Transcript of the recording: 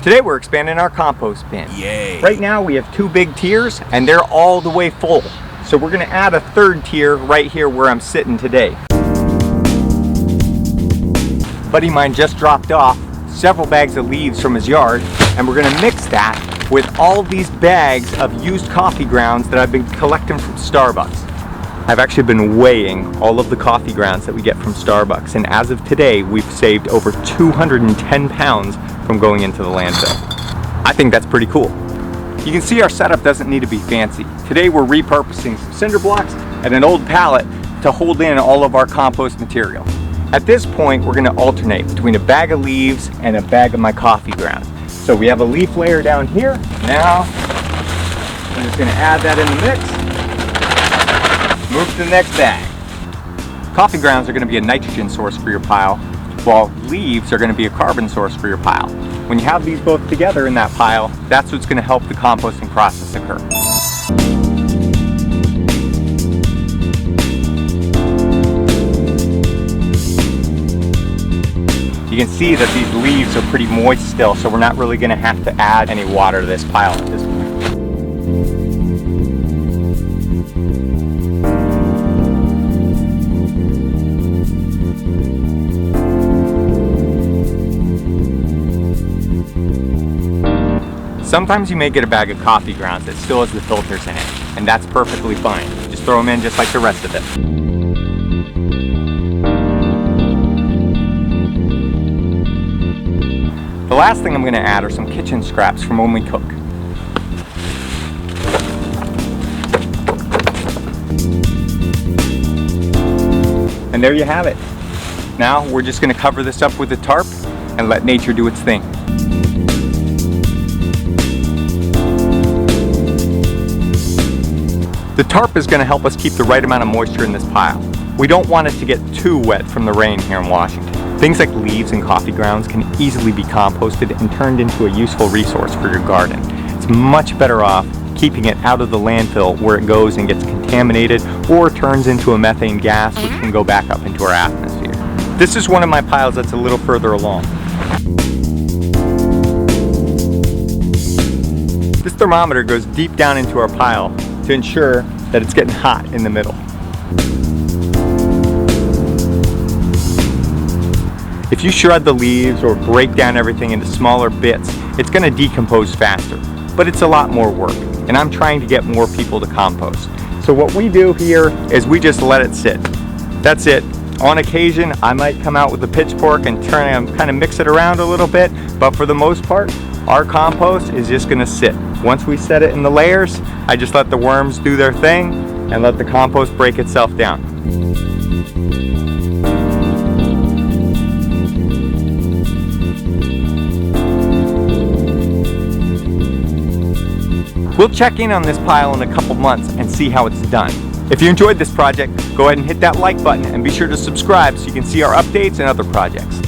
Today we're expanding our compost bin. Yay! Right now we have 2 big tiers and they're all the way full. So we're gonna add a 3rd tier right here where I'm sitting today. A buddy of mine just dropped off several bags of leaves from his yard, and we're gonna mix that with all these bags of used coffee grounds that I've been collecting from Starbucks. I've actually been weighing all of the coffee grounds that we get from Starbucks, and as of today, we've saved over 210 pounds from going into the landfill. I think that's pretty cool. You can see our setup doesn't need to be fancy. Today we're repurposing some cinder blocks and an old pallet to hold in all of our compost material. At this point, we're gonna alternate between a bag of leaves and a bag of my coffee grounds. So we have a leaf layer down here. Now, I'm just gonna add that in the mix. Move to the next bag. Coffee grounds are going to be a nitrogen source for your pile, while leaves are going to be a carbon source for your pile. When you have these both together in that pile, that's what's going to help the composting process occur. You can see that these leaves are pretty moist still, so we're not really going to have to add any water to this pile at this point. Sometimes you may get a bag of coffee grounds that still has the filters in it, and that's perfectly fine. Just throw them in just like the rest of it. The last thing I'm going to add are some kitchen scraps from when we cook. And there you have it. Now we're just going to cover this up with a tarp and let nature do its thing. The tarp is going to help us keep the right amount of moisture in this pile. We don't want it to get too wet from the rain here in Washington. Things like leaves and coffee grounds can easily be composted and turned into a useful resource for your garden. It's much better off keeping it out of the landfill where it goes and gets contaminated or turns into a methane gas, which can go back up into our atmosphere. This is one of my piles that's a little further along. This thermometer goes deep down into our pile to ensure that it's getting hot in the middle. If you shred the leaves or break down everything into smaller bits, it's going to decompose faster, but it's a lot more work, and I'm trying to get more people to compost. So what we do here is we just let it sit. That's it. On occasion, I might come out with a pitchfork and kind of mix it around a little bit, but for the most part, our compost is just going to sit. Once we set it in the layers, I just let the worms do their thing and let the compost break itself down. We'll check in on this pile in a couple months and see how it's done. If you enjoyed this project, go ahead and hit that like button and be sure to subscribe so you can see our updates and other projects.